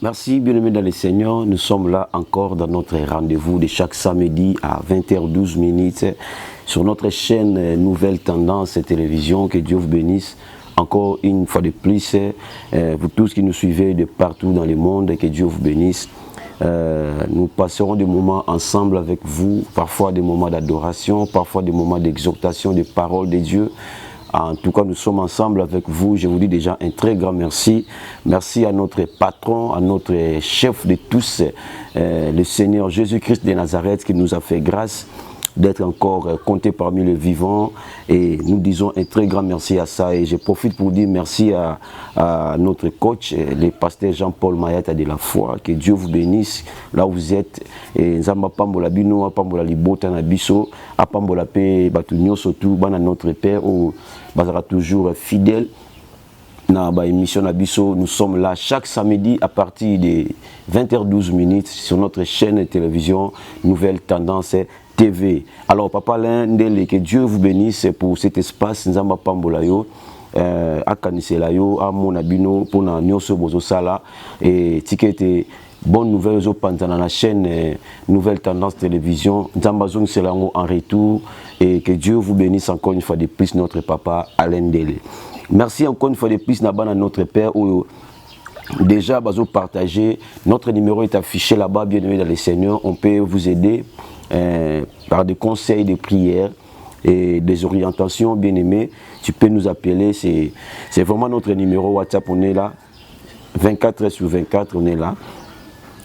Merci, bien-aimés dans le Seigneur. Nous sommes là encore dans notre rendez-vous de chaque samedi à 20h12 sur notre chaîne Nouvelle Tendance Télévision. Que Dieu vous bénisse encore une fois de plus. Vous tous qui nous suivez de partout dans le monde, que Dieu vous bénisse. Nous passerons des moments ensemble avec vous, parfois des moments d'adoration, parfois des moments d'exhortation des paroles de Dieu. En tout cas, nous sommes ensemble avec vous. Je vous dis déjà un très grand merci. Merci à notre patron, à notre chef de tous, le Seigneur Jésus-Christ de Nazareth, qui nous a fait grâce d'être encore compté parmi les vivants. Et nous disons un très grand merci à ça. Et je profite pour dire merci à notre coach, le pasteur Jean-Paul Mayata de la foi. Que Dieu vous bénisse là où vous êtes. Et Nzamba Pambola Bino, Pambola Libota Nabiso, Pambola Pe Batunyo Sotou, Bana notre Père, où Bazara toujours fidèle. Dans l'émission Nabiso, nous sommes là chaque samedi à partir de 20h12 sur notre chaîne de télévision Nouvelle Tendance TV. Alors Papa Lendele, que Dieu vous bénisse pour cet espace. Nzamba Pambola yo, akanisela yo, amonabino pour na nyoso bozosala et tikete bonne nouvelle aux dans la chaîne Nouvelle Tendance Télévision. Nzamba zong selango en retour et que Dieu vous bénisse encore une fois de plus notre Papa Alain Dele. Merci encore une fois de plus à notre Père où déjà bazo partager notre numéro est affiché là-bas, bien aimé dans les Seigneurs. On peut vous aider par des conseils, des prières et des orientations, bien aimé. Tu peux nous appeler, c'est vraiment notre numéro WhatsApp, on est là 24h/24, on est là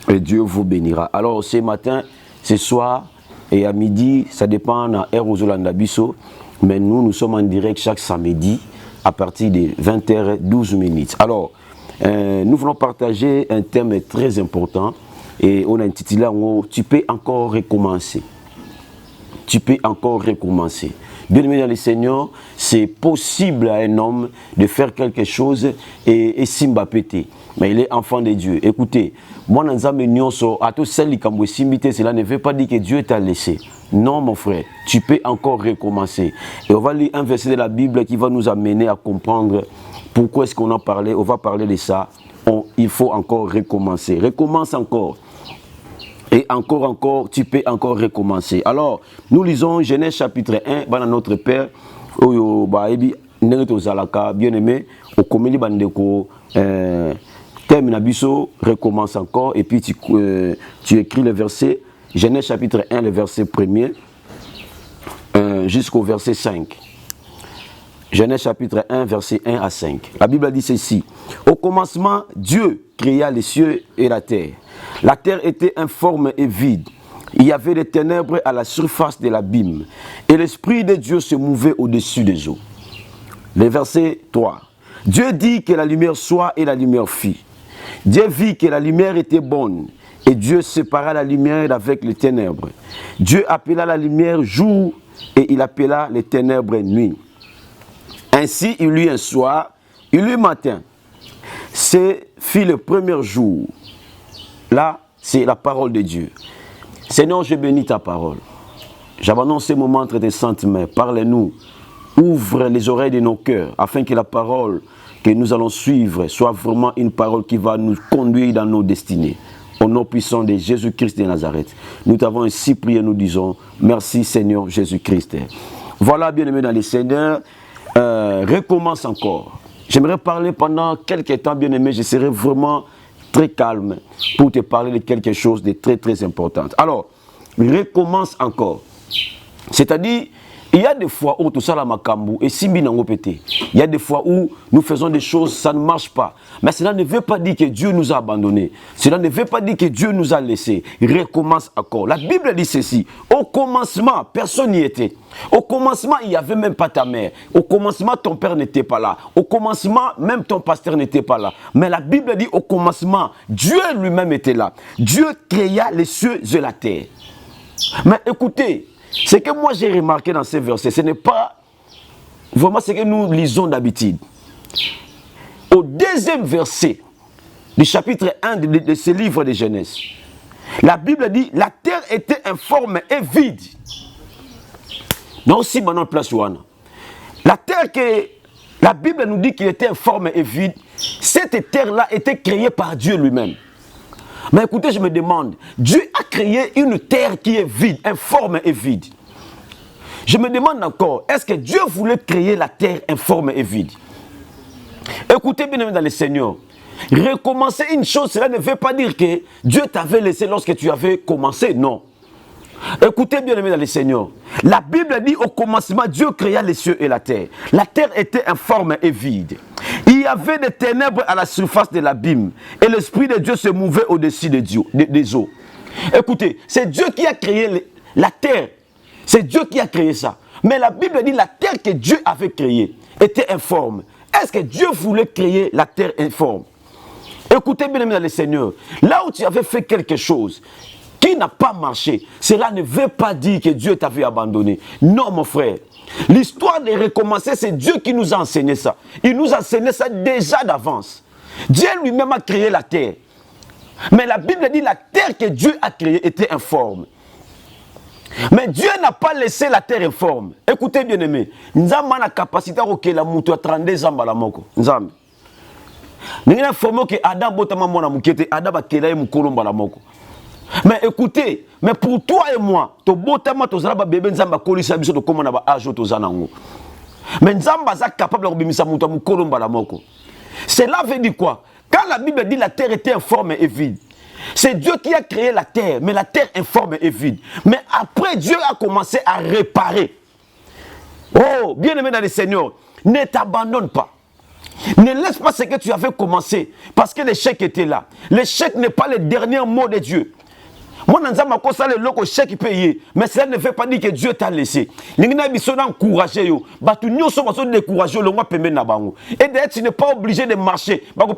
et Dieu vous bénira. Alors ce matin, ce soir et à midi, ça dépend de l'heure aux Bisso, mais nous sommes en direct chaque samedi à partir de 20h12. Alors, nous voulons partager un thème très important et on a intitulé « Tu peux encore recommencer ». Tu peux encore recommencer. Bien aimé dans le Seigneur, c'est possible à un homme de faire quelque chose et simba pété. Mais il est enfant de Dieu. Écoutez, moi, cela ne veut pas dire que Dieu t'a laissé. Non, mon frère, tu peux encore recommencer. Et on va lire un verset de la Bible qui va nous amener à comprendre pourquoi est-ce qu'on en parlait. On va parler de ça. Il faut encore recommencer. Recommence encore. Et encore, tu peux encore recommencer. Alors, nous lisons Genèse chapitre 1, dans notre Père, bien aimé, au Komeli Bandeko, thème Nabiso, recommence encore, et puis tu écris le verset, Genèse chapitre 1, le verset 1er, jusqu'au verset 5. Genèse chapitre 1, verset 1 à 5. La Bible dit ceci. Au commencement, Dieu créa les cieux et la terre. La terre était informe et vide. Il y avait des ténèbres à la surface de l'abîme. Et l'Esprit de Dieu se mouvait au-dessus des eaux. Le verset 3. Dieu dit que la lumière soit et la lumière fit. Dieu vit que la lumière était bonne. Et Dieu sépara la lumière avec les ténèbres. Dieu appela la lumière jour et il appela les ténèbres nuit. Ainsi, il eut un soir, il eut matin. C'est fut le premier jour. Là, c'est la parole de Dieu. Seigneur, je bénis ta parole. J'abandonne ce moment entre tes saintes mains. Parle-nous. Ouvre les oreilles de nos cœurs afin que la parole que nous allons suivre soit vraiment une parole qui va nous conduire dans nos destinées. Au nom puissant de Jésus-Christ de Nazareth. Nous t'avons ainsi prié, nous disons merci Seigneur Jésus-Christ. Voilà, bien-aimés dans les Seigneurs. Recommence encore. J'aimerais parler pendant quelques temps, bien-aimé. Je serai vraiment très calme pour te parler de quelque chose de très très important. Alors, recommence encore. C'est-à-dire, il y a des fois où tout ça la makambu et simbi nango pété. Il y a des fois où nous faisons des choses, ça ne marche pas. Mais cela ne veut pas dire que Dieu nous a abandonnés. Cela ne veut pas dire que Dieu nous a laissés. Recommence encore. La Bible dit ceci. Au commencement, personne n'y était. Au commencement, il n'y avait même pas ta mère. Au commencement, ton père n'était pas là. Au commencement, même ton pasteur n'était pas là. Mais la Bible dit au commencement, Dieu lui-même était là. Dieu créa les cieux et la terre. Mais écoutez, ce que moi j'ai remarqué dans ces versets, ce n'est pas vraiment ce que nous lisons d'habitude. Au deuxième verset du chapitre 1 de ce livre de Genèse, la Bible dit la terre était informe et vide. Donc si maintenant place Johanna, la terre que la Bible nous dit qu'il était informe et vide, cette terre-là était créée par Dieu lui-même. Mais écoutez, je me demande, Dieu a créé une terre qui est vide, informe et vide. Je me demande encore, est-ce que Dieu voulait créer la terre informe et vide? Écoutez bien dans le Seigneur, recommencer une chose, cela ne veut pas dire que Dieu t'avait laissé lorsque tu avais commencé, non. Écoutez bien dans le Seigneur, la Bible dit au commencement, Dieu créa les cieux et la terre. La terre était informe et vide. Il y avait des ténèbres à la surface de l'abîme et l'Esprit de Dieu se mouvait au-dessus des eaux. Écoutez, c'est Dieu qui a créé la terre. C'est Dieu qui a créé ça. Mais la Bible dit la terre que Dieu avait créée était informe. Est-ce que Dieu voulait créer la terre informe? Écoutez bien dans le Seigneur. Là où tu avais fait quelque chose qui n'a pas marché, cela ne veut pas dire que Dieu t'avait abandonné. Non, mon frère. L'histoire de recommencer, c'est Dieu qui nous a enseigné ça. Il nous a enseigné ça déjà d'avance. Dieu lui-même a créé la terre. Mais la Bible dit la terre que Dieu a créée était informe. Mais Dieu n'a pas laissé la terre informe. Écoutez bien aimé, Nzamba a la capacité à créer la moutou à 32 ans à la moko. Nzamba. Nous avons formé que Adam botama mona mukete, Adam a créé moukolomba la moko. Mais écoutez, mais pour toi et moi, to botama to zala bébé Nzamba kolisa biso to komona ba ajo to zanango. Mais Nzamba est capable de rebimisa moutou moukolomba la moko. Cela veut dire quoi? Quand la Bible dit la terre était informe et vide, c'est Dieu qui a créé la terre, mais la terre informe et vide. Mais après, Dieu a commencé à réparer. Oh, bien-aimé dans le Seigneur, ne t'abandonne pas. Ne laisse pas ce que tu avais commencé, parce que l'échec était là. L'échec n'est pas le dernier mot de Dieu. Moi, je sais que le chèque payé, mais cela ne veut pas dire que Dieu t'a laissé. Et d'ailleurs, tu n'es pas obligé de marcher. Non,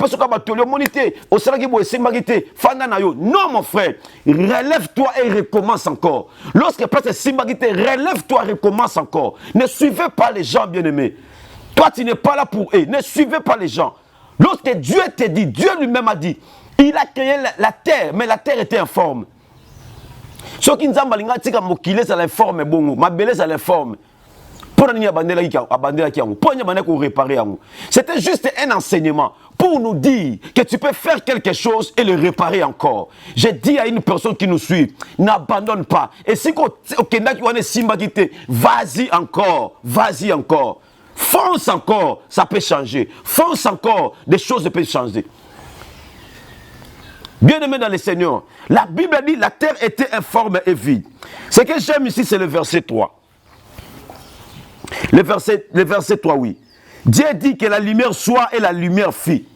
mon frère, relève-toi et recommence encore. Lorsque relève-toi et recommence encore. Ne suivez pas les gens, bien-aimés. Toi, tu n'es pas là pour eux. Ne suivez pas les gens. Lorsque Dieu te dit, Dieu lui-même a dit, il a créé la terre, mais la terre était informe. Ce qui nous a dit que mokile ça la forme bongo, ma belle ça la forme. Pour nous abandonner réparer. C'était juste un enseignement pour nous dire que tu peux faire quelque chose et le réparer encore. J'ai dit à une personne qui nous suit, n'abandonne pas. Et si vas-y encore, vas-y encore. Fonce encore, ça peut changer. Fonce encore, des choses peuvent changer. Bien-aimé dans le Seigneur, la Bible dit la terre était informe et vide. Ce que j'aime ici, c'est le verset 3. Le verset 3, oui. Dieu dit que la lumière soit et la lumière fit.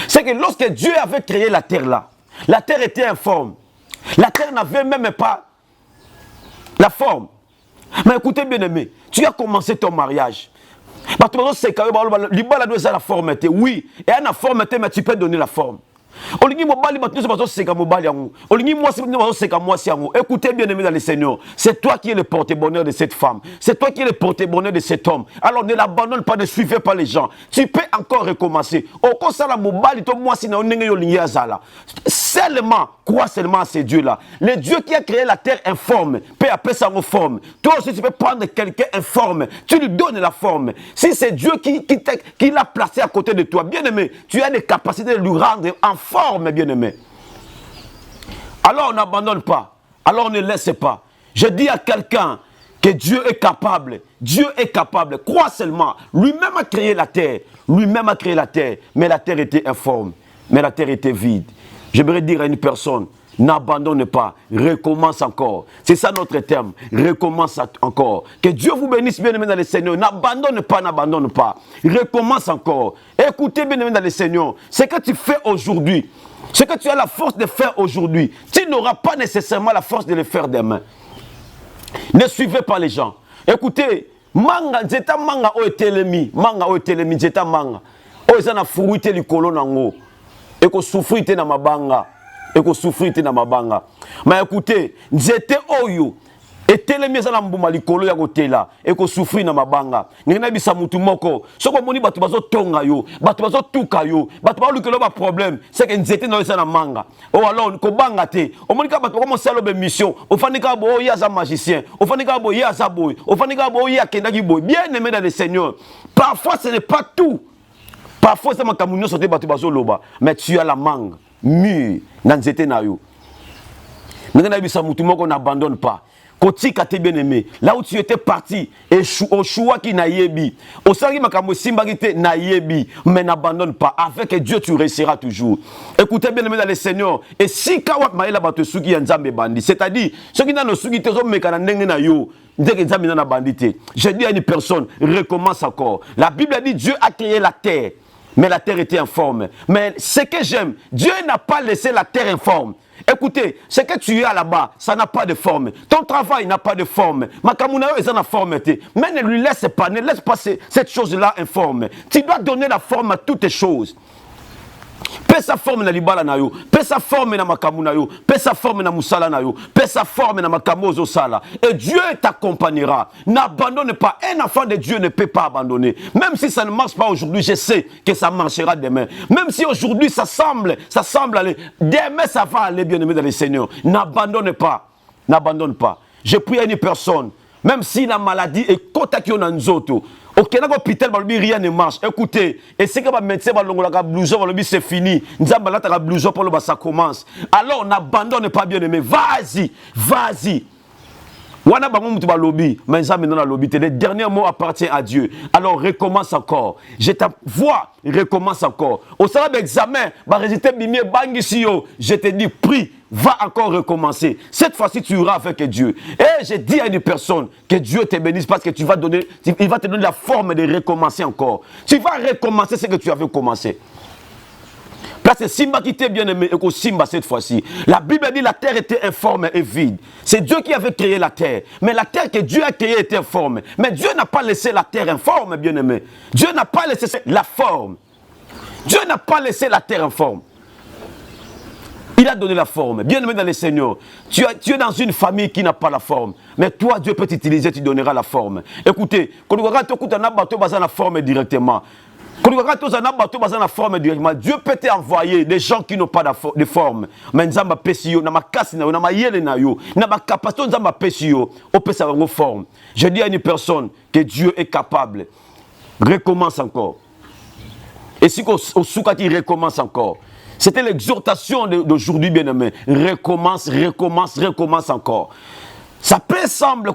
C'est que lorsque Dieu avait créé la terre là, la terre était informe. La terre n'avait même pas la forme. Mais écoutez bien aimé, tu as commencé ton mariage. La forme. Oui, et à la forme, mais tu peux donner la forme. Écoutez bien aimé dans le Seigneur, c'est toi qui es le porte-bonheur de cette femme, c'est toi qui es le porte-bonheur de cet homme. Alors ne l'abandonne pas, ne suivez pas les gens. Tu peux encore recommencer. Seulement, crois seulement à ces dieux-là. Le Dieu qui a créé la terre informe peut appeler ça en forme. Toi aussi tu peux prendre quelqu'un informe, tu lui donnes la forme. Si c'est Dieu qui l'a placé à côté de toi, bien aimé, tu as des capacités de lui rendre en forme, bien aimé. Alors on n'abandonne pas, alors on ne laisse pas. Je dis à quelqu'un que Dieu est capable, Dieu est capable, crois seulement. Lui-même a créé la terre, mais la terre était informe, mais la terre était vide. J'aimerais dire à une personne, n'abandonne pas, recommence encore. C'est ça notre terme, recommence encore. Que Dieu vous bénisse bien aimé dans le Seigneur. N'abandonne pas, recommence encore. Écoutez bien aimé dans le Seigneur, ce que tu fais aujourd'hui, ce que tu as la force de faire aujourd'hui, tu n'auras pas nécessairement la force de le faire demain. Ne suivez pas les gens. Écoutez, manga, zeta manga o etelemi, zeta manga. O ezana furuite likolo nango. Eko souffrite na mabanga. Mais écoutez, nzete oyo etelemi ezana mbuma likolo ya kotela eko souffrir na mabanga. Ngena bisa mutu moko. Soko moni batu bazo tonga yo, batu bazo tuka yo, batu ba likolo ba problème, c'est que nzete na ezana manga. Oh alors ko banga te. O moni ka batu ko mosalo be mission. O fanika bo ya za magicien, o fanika bo ya za boy, o fanika bo ya kendaki boy. Bien aimé dans le Seigneur. Parfois ce n'est pas tout. Parfois c'est ma kamunyo sote batu bazo loba, mais tu as la mangue. Mûr, nanzete na yo. On n'abandonne pas. Kotika te bien aimé, là où tu étais parti, et au choix qui n'a yebi, au sari makambo simbagite n'a yebi, mais n'abandonne pas. Avec Dieu, tu réussiras toujours. Écoutez bien aimé dans le Seigneur. Et si kawat maïla batu suki yanzambe bandi, c'est-à-dire ceux qui n'ont suki te zom mekana nenge na yo, je dis à une personne, recommence encore. La Bible dit Dieu a créé la terre, mais la terre était informe. Mais ce que j'aime, Dieu n'a pas laissé la terre informe. Écoutez, ce que tu as là-bas, ça n'a pas de forme. Ton travail n'a pas de forme. Makamunayo est en forme. Mais ne lui laisse pas cette chose-là informe. Tu dois donner la forme à toutes les choses. Paix sa forme na libala na yo, paix sa forme na makamu na yo, paix sa forme na musala na yo, paix sa forme na makamozo sala. Et Dieu t'accompagnera. N'abandonne pas. Un enfant de Dieu ne peut pas abandonner. Même si ça ne marche pas aujourd'hui, je sais que ça marchera demain. Même si aujourd'hui ça semble aller, demain ça va aller, bien aimé dans le Seigneur. N'abandonne pas. N'abandonne pas. Je prie à une personne, même si la maladie est kotakio na nzoto. Ok, dans l'hôpital, rien ne marche. Écoutez, et c'est que le médecin va le blouson, c'est fini. Le blouson pour le ça commence. Alors, n'abandonne pas, bien aimé. Vas-y, vas-y. Wana bango mutu ba lobby, mais ça maintenant la lobby, le dernier mot appartient à Dieu. Alors recommence encore. Je t'envoie, recommence encore. Au salaire d'examen, ba résultat bimie bangi si yo, je te dis prie, va encore recommencer. Cette fois-ci tu iras avec Dieu. Et je dis à une personne que Dieu te bénisse parce que il va te donner la forme de recommencer encore. Tu vas recommencer ce que tu avais commencé. Parce que Simba qui était bien aimé et que Simba cette fois-ci. La Bible dit que la terre était informe et vide. C'est Dieu qui avait créé la terre. Mais la terre que Dieu a créée était informe. Mais Dieu n'a pas laissé la terre informe, bien aimé. Dieu n'a pas laissé la forme. Dieu n'a pas laissé la terre informe. Il a donné la forme. Bien aimé dans le Seigneur. Tu es dans une famille qui n'a pas la forme. Mais toi, Dieu peut t'utiliser, tu donneras la forme. Écoutez, quand on regarde la forme directement. Dieu peut t'envoyer des gens qui n'ont pas de forme. Mais Nzamba pesio, na makasi na yo, na mayele na yo, na capacité Nzamba pesio, on peut savoir forme. Je dis à une personne que Dieu est capable. Recommence encore. Et si au souka qui recommence encore. C'était l'exhortation d'aujourd'hui, bien-aimé. Recommence, recommence, recommence encore. Ça peut sembler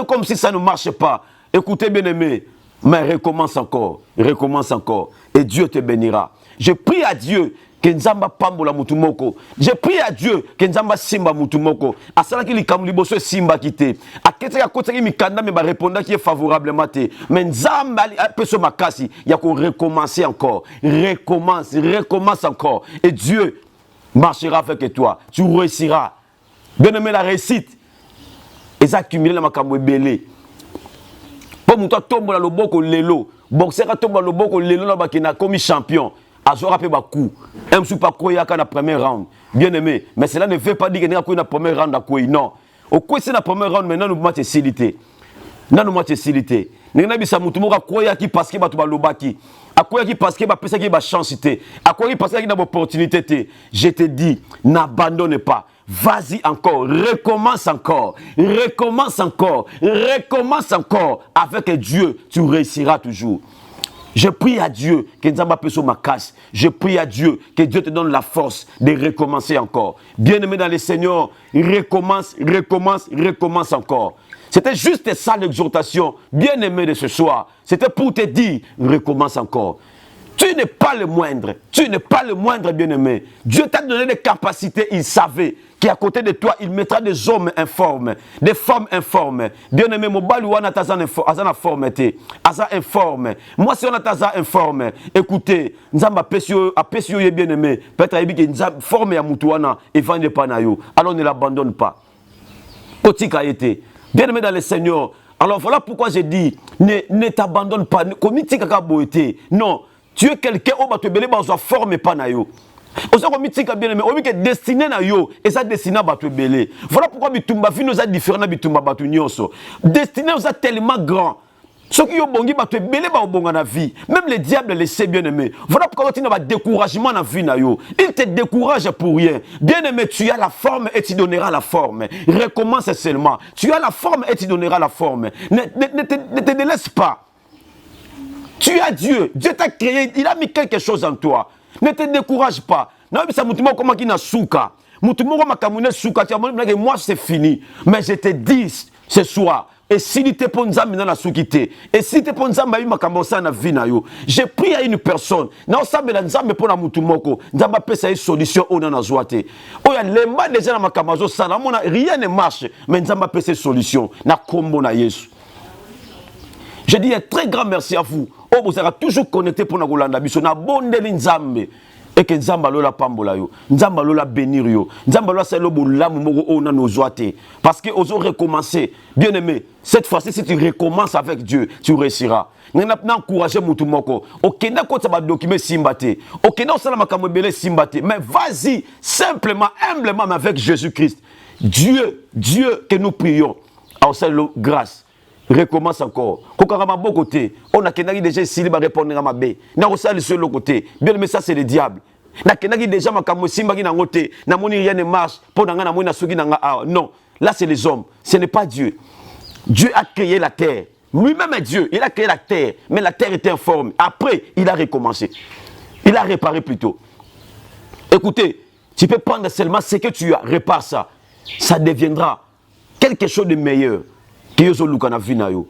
comme si ça ne marche pas. Écoutez, bien-aimé. Mais recommence encore, et Dieu te bénira. Je prie à Dieu que Nzamba pambola mutumoko. Je prie à Dieu que Nzamba simba mutumoko. Asala ki likamuli boso simba kite. Akete ya kotaki mikanda me ba répondre qui est favorablement te. Mais Nzamba peso makasi ya ko recommencer encore. Recommence encore. Et Dieu marchera avec toi. Tu réussiras. Bien-aimé, la réussite. Et ça accumule la makambo belé. Comme toi tombe le boko lelo, boxer a tombe le boko lelo na bakina comme champion. Azora pe bakou. Même si pas koya ka na premier round. Bien aimé, mais cela ne veut pas dire que na koya na premier round à quoi non. Au quoi c'est na premier round maintenant nous match facilité. Nanu match facilité. Nena bisa mutu moka koya ki parce que ba to ba lobaki. Akoya ki parce que ba pesa ki ba chance té. Akoya ki parce que na opportunité té. Je te dis, n'abandonne pas. Vas-y encore, recommence encore, recommence encore, recommence encore. Avec Dieu, tu réussiras toujours. Je prie à Dieu que Nzamba peso ma casse. Je prie à Dieu que Dieu te donne la force de recommencer encore. Bien-aimé dans le Seigneur, recommence, recommence, recommence encore. C'était juste ça l'exhortation, bien-aimé de ce soir. C'était pour te dire, recommence encore. Tu n'es pas le moindre. Tu n'es pas le moindre, bien-aimé. Dieu t'a donné des capacités. Il savait qu'à côté de toi, il mettra des hommes informes, des femmes informes. Bien-aimé, mon balouana taza informité. Aza informe. Moi, si on a taza informe, écoutez, nzamba pesio bien-aimé. Peut-être que nzamba forme ya mutuana et vende pas na yo. Alors ne l'abandonne pas. Kotika été. Bien-aimé dans le Seigneur. Alors voilà pourquoi j'ai dit, ne t'abandonne pas. Komitika ka boité. Non. Tu es quelqu'un qui te belé dans forme pas na yo. Aussi comme mitika bien aimé, on dit que destiné na yo et ça destiné à te belé. Voilà pourquoi bitumba vie nous a différent bitumba batu nyonso. Destiné nous a tellement grand. Ceux qui ont bongi ba te belé ba bonga na vie. Même les diables les sait bien aimé. Voilà pourquoi tu n'as pas découragement na vie na yo. Il te décourage pour rien. Bien aimé, tu as la forme et tu donneras la forme. Recommence seulement. Tu as la forme et tu donneras la forme. Ne te délaisse pas. Tu as Dieu. Dieu t'a créé. Il a mis quelque chose en toi. Ne te décourage pas. Non, mais ça m'a comment qui n'a souka. Moi, c'est fini. Mais je te dis ce soir, et si tu te poses dans la soukité, et si tu te poses dans la vie, j'ai pris à une personne, non, ça me l'a dit pour la moutumoko, n'a pas une solution au nan azouate. Oh, il y a l'emba déjà dans ma camazo, ça rien ne marche, mais n'a pas une solution, na combo na Yesu. Je dis un très grand merci à vous. Oh, vous êtes toujours connecté pour nous Golanda biso na bonde Nzambe. Et que Nzamba lola pambola yo, Nzamba lola bénir yo, Nzamba lola selo bolamu moko ona nozoate. Parce que ozo recommencer. Bien aimé, cette fois-ci si tu recommences avec Dieu, tu réussiras. N'a pas encourager mutu moko. Okenda ko ba document simbate. Okenda osala makambo belé simbate. Mais vas-y simplement, humblement avec Jésus-Christ. Dieu que nous prions. A osala grâce. Recommence encore. Kokarama bon côté. On a kenaki déjà ici va répondre à ma bé. Na osala sur le côté. Bien mais ça c'est le diable. Na kenaki déjà makambo simba ki na ngote. Na moni rien ne marche. Pour na moni na suki na non. Là c'est les hommes. Ce n'est pas Dieu. Dieu a créé la terre. Lui-même est Dieu. Il a créé la terre. Mais la terre était informe. Après, il a recommencé. Il a réparé plutôt. Écoutez, tu peux prendre seulement ce que tu as. Répare ça. Ça deviendra quelque chose de meilleur. Que yo luka na vie na yo.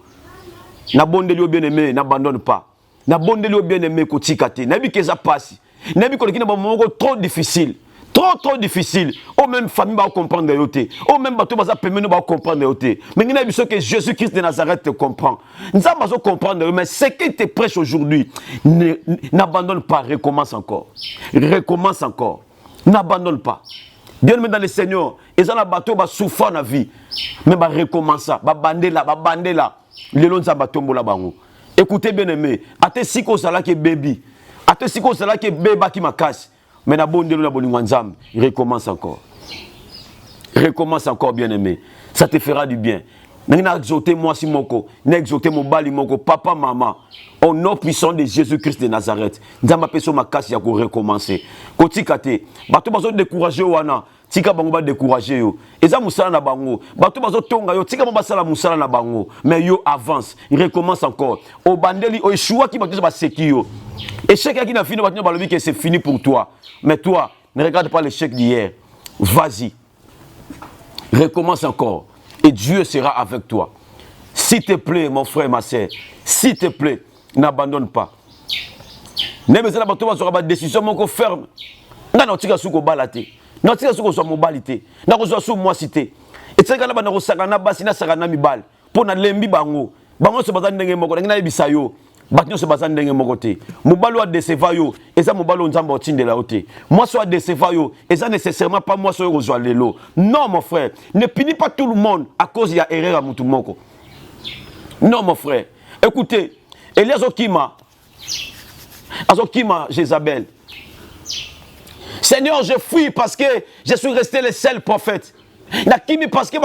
Na bondeli yo bien aimé, n'abandonne pas. Na bondeli yo bien aimé ko tikate. Na bi keza passe. Na bi ko kina ba momoko trop difficile. Trop difficile. Au même famille va comprendre yo te. Au même bateau va permettre va comprendre yo te. Mais ngina biso que Jésus-Christ de Nazareth te comprend. Nzamba zo comprendre mais ce qu'il te prêche aujourd'hui, n'abandonne pas, recommence encore. Recommence encore. N'abandonne pas. Bien aimé dans le Seigneur, ils ont la bateau va souffrir dans la vie. Mais va recommencer, va bander là. Les longs bateau la bango. Écoutez bien aimé, ate siko sala ke baby. Ate siko sala ke beba qui makasse. Mais na bonde la bolingo nzambe, il recommence encore. Recommence encore bien aimé. Ça te fera du bien. N'a exauté moi si moko, n'a exauté mon bali moko, papa maman. Au nom puissant de Jésus-Christ de Nazareth. Nzamba peso makasi ya ko recommencer. Kotikate, bato bazo décourager wana. Tika bango ba décourager yo. Eza musala na bango. Bato bazo tonga yo, tika ba sala musala na bango. Mais yo avance, il recommence encore. Au bandeli, au choix qui bato ba seki yo. Échec qui n'a fini bato ba lobi que c'est fini pour toi. Mais toi, ne regarde pas l'échec d'hier. Vas-y. Recommence encore. Et Dieu sera avec toi. S'il te plaît, mon frère, ma soeur, s'il te plaît, n'abandonne pas. Même si tu as une décision ferme, tu as une balate. Tu as une mobilité. Tu as une moissité. Et tu as une bal. Pour na lembi bango. Bango se bazan ndenge moko. Ngina yebisa yo. Batinyo se bazan ndenge moko te. Mobalo a deceva yo. Eza mobalo nzamba otindela ote. Moi so a deceva yo. Eza nécessairement pas moi so yo lelo. Non mon frère. Ne punis pas tout le monde à cause il y a erreur à mutu moko. Non mon frère. Écoutez. Elias Okima Jézabel. Seigneur, je fuis parce que je suis resté le seul prophète. Nakimi parce que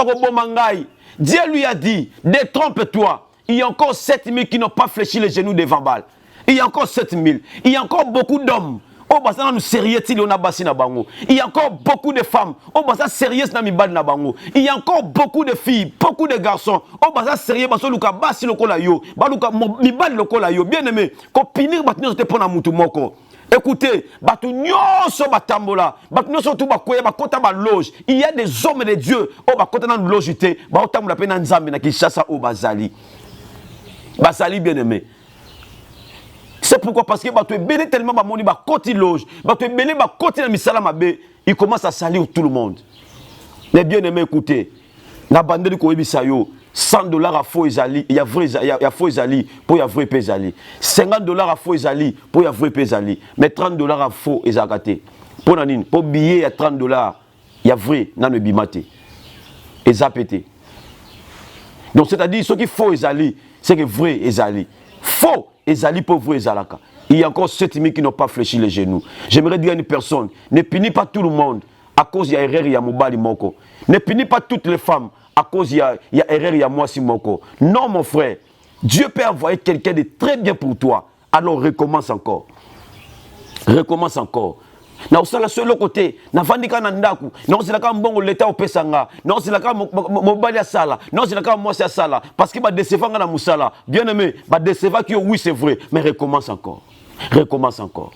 Dieu lui a dit, détrompe-toi. Il y a encore 7000 qui n'ont pas fléchi les genoux devant Baal. Il y a encore 7000. Il y a encore beaucoup d'hommes. Il y a encore beaucoup de femmes. Il y a encore beaucoup de filles, beaucoup de garçons. Bien aimé, écoutez, il y a des hommes de Dieu bien aimé. C'est pourquoi, parce que tu es béni tellement, il commence à salir tout le monde. Mais bien aimé, écoutez, la bande de Koebisayo, $100 à faux Ezali, il y a faux Ezali pour y a vrai Ezali. $50 à faux Ezali pour y a vrai Ezali. Mais $30 à faux Ezagate. Pour nanine, pour billet à $30, il y a vrai nan bimate. Ezapete. Donc c'est-à-dire ce qui faux Ezali, c'est que vrai Ezali. Faux Ezali pour vrai Ezalaka. Il y a encore 7000 qui n'ont pas fléchi les genoux. J'aimerais dire à une personne, ne punis pas tout le monde à cause il y a erreur, il y a mobali moko. Ne punis pas toutes les femmes à cause il y a erreur, il y a moi si moko. Non mon frère, Dieu peut envoyer quelqu'un de très bien pour toi. Alors recommence encore. Recommence encore. Na usala solo côté, na vandika na ndaku, na usilaka mbongo leta opesanga, na usilaka mobali ya sala, na usilaka mwasi ya sala parce que ba décevanga na musala. Bien aimé, ba déceva que oui c'est vrai, mais recommence encore. Recommence encore.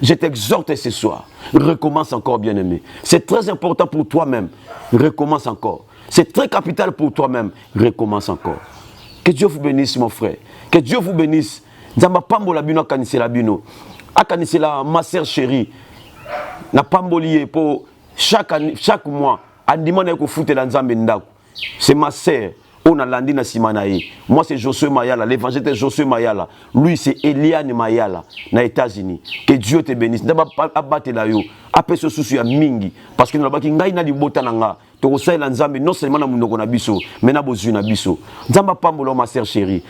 Je t'exhorte ce soir. Recommence encore, bien-aimé. C'est très important pour toi-même. Recommence encore. C'est très capital pour toi-même. Recommence encore. Que Dieu vous bénisse, mon frère. Que Dieu vous bénisse. Nzamba pambola bino akanisela bino. Akanisela ma sœur chérie. Na pambolier pour chaque mois. Andimana ko foutela nzambe ndako. C'est ma sœur. On a landi na simanaye. Moi c'est Josué Mayala, l'évangéliste Josué Mayala. Lui c'est Eliane Mayala na États-Unis. Que Dieu te bénisse. Ndaba abatela yo. Apé ce souci ya mingi parce que nabaki ngai na libota nanga. To osala nzambe non seulement na munoko na biso, mais na bozu na biso. Nzamba pambolo ma sœur chérie.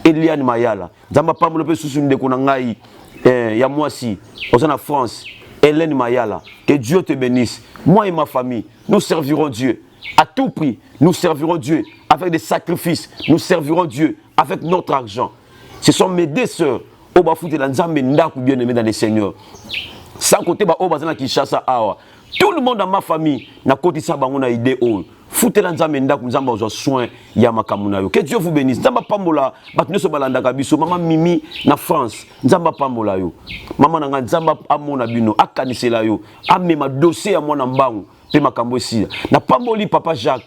Eliane Mayala. Nzamba pambolo pe souci ndeko na ngai ya mwasi. Osana France. Hélène Mayala. Que Dieu te bénisse. Moi et ma famille, nous servirons Dieu. À tout prix, nous servirons Dieu avec des sacrifices. Nous servirons Dieu avec notre argent. Ce sont mes deux sœurs. Oba foute la nzambe ndaku bien aimé dans les seigneurs. Sans côté ba oba zana Kinshasa awa. Tout le monde dans ma famille n'a côté ça ba on a idée oh. Foute la nzambe ndaku nzamba ozo soin ya makamuna yo. Que Dieu vous bénisse. Nzamba pambola batno so balanda kabiso mama Mimi na France. Nzamba pambola yo. Mama nanga nzamba amona bino akanisela yo. Amema dossier ya mwana mbangu. Na pamboli papa Jacques,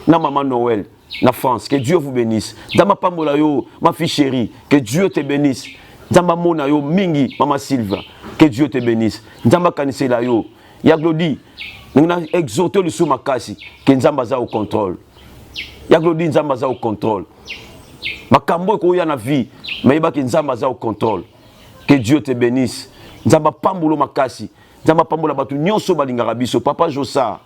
na maman Noël, na France, que Dieu vous bénisse. Dama pambola yo, ma fille chérie, que Dieu te bénisse. Dama mona yo, mingi, maman Sylva, que Dieu te bénisse. Dama kanisela yo, ya glodi, nous avons exhorté le sous makasi, que Nzamba za au contrôle. Ya glodi Nzamba za au contrôle. Makambo ko ya na vie, mais ba que Nzamba za au contrôle. Que Dieu te bénisse. Nzamba pambolo makasi. Papa Jossa,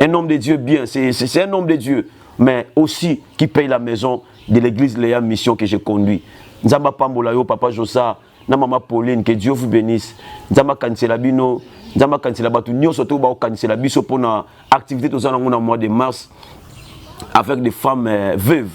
un homme de Dieu bien, c'est un homme de Dieu, mais aussi qui paye la maison de l'église Léa Mission que je conduis. Nzamba Pambola yo, Papa Jossa, na Maman Pauline, que Dieu vous bénisse. Nzamba Kansela Bino, Nzamba Kansela Batu, Nyo Soto Ba Kansela Biso pour une activité tout ça dans le mois de mars avec des femmes veuves.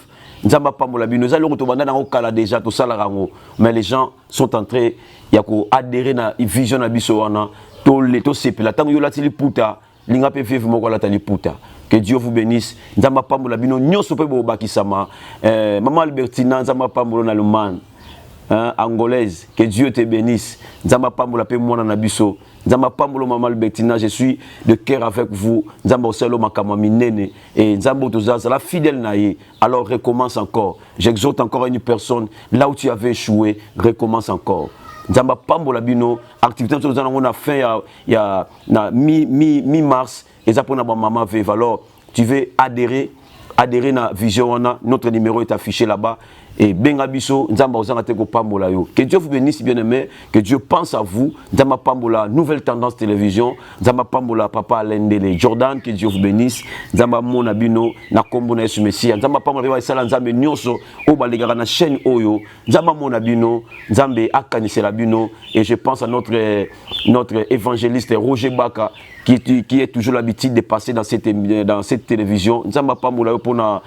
Nzamba Pambola Bino, nous allons retrouver dans le cas déjà tout ça là, mais les gens sont en train de adhérer à la vision de Bissoana, tout le temps c'est la tant que la télé puta, l'inga pe vivre moi la télé puta. Que Dieu vous bénisse. Nzamba Pambola Bino, nyoso pe bo bakisama. Maman Albertina, Nzamba Pambola na Luman, angolaise. Que Dieu te bénisse. Nzamba Pambola pe moi na biso. Nzamba Pambola Maman Albertina, je suis de cœur avec vous. Nzamba Oselo makama minene et Nzamba Toza la fidèle naïe. Alors recommence encore. J'exhorte encore une personne là où tu avais échoué, recommence encore. Nzamba Pambola Bino, activité que nous avons fait il y a mi-mars, et ça pour ma maman veuve. Alors, tu veux adhérer à la vision, notre numéro est affiché là-bas. Et Bengabiso, Nzamba Ozangateko Pambola yo. Que Dieu vous bénisse bien aimé, que Dieu pense à vous. Nzamba Pambola, nouvelle tendance télévision. Nzamba Pambola, Papa Alendele, Jordan, que Dieu vous bénisse. Nzamba Mona Bino, Nakombo na Yesu Messia. Nzamba Pambola, Waisala Nzambe Nyonso, Oba Legara na chaîne Oyo. Nzamba Mona Bino, Nzambe Akanisela Bino. Et je pense à notre évangéliste Roger Baka, qui est toujours l'habitude de passer dans cette télévision. Nzamba Pambola pour na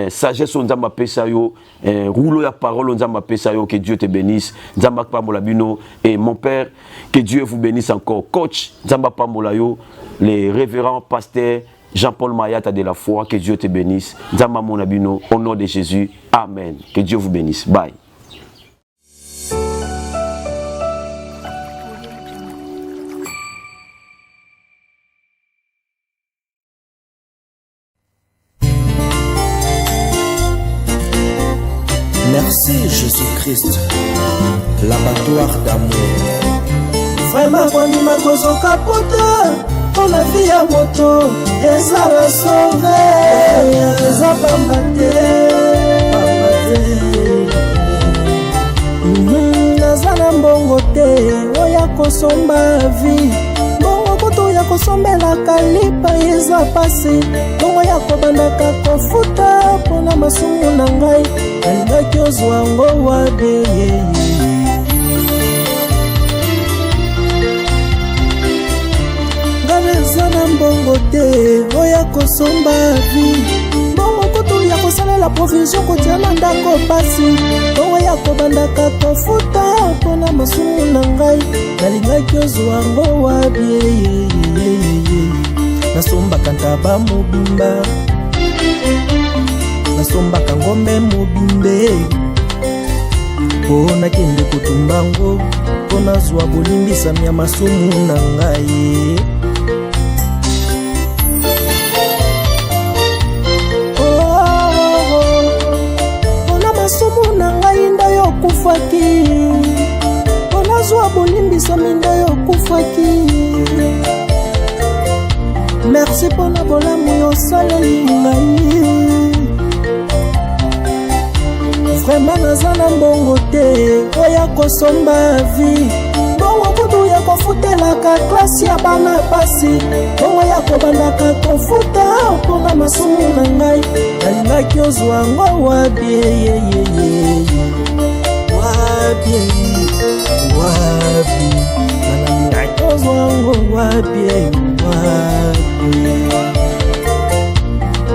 sagesse Nzamba Pesayo, rouleau ya parole Nzamba Pesayo, que Dieu te bénisse. Nzamba Pambola Bino et mon père, que Dieu vous bénisse encore. Coach Nzamba Pambola yo, les révérends pasteurs Jean-Paul Mayata de la foi, que Dieu te bénisse. Nzamba Mona Bino, au nom de Jésus, amen. Que Dieu vous bénisse. Bye. Merci Jésus-Christ, l'abattoir d'amour. Vraiment, quand il m'a causé au capote, pour la vie à moto, et ça va sauver, et ça va m'abattre. Nazana mbongote, oya kosomba vie. Bongo ya kosombela kalipa yeza pasi. Bongo ya kobandaka kofuta, pona masumu na ngai. Alingaki ozwango wabe Ngabeza na mbongo te, oya kosomba vi. Bongo kutu ya kosalela provision kotia na ndako pasi. Bongo ya kobandaka kofuta, pona masumu na ngai. Alingaki ozwango wabe nasombaka ntaba mobimba, nasombaka ngombe mobimbe, pona kende kutumbango. mpo nazwa bolimbisami ya masumu na ngai. Mpona masumu na ngai nda yokufaki, mpo nazwa bolimbisami nda yokufaki. Merci mpona bolamu yosaleli ngai. Vraiment naza na mbongo te oya kosomba vi, mbongo kutu ya kofutelaka klasi ya bana pasi, mbongo ya kobandaka kofuta mpona masumu na ngai. Nalingaki ozwa ngo wabie wabi, nalingaki ozwa ngo wabie.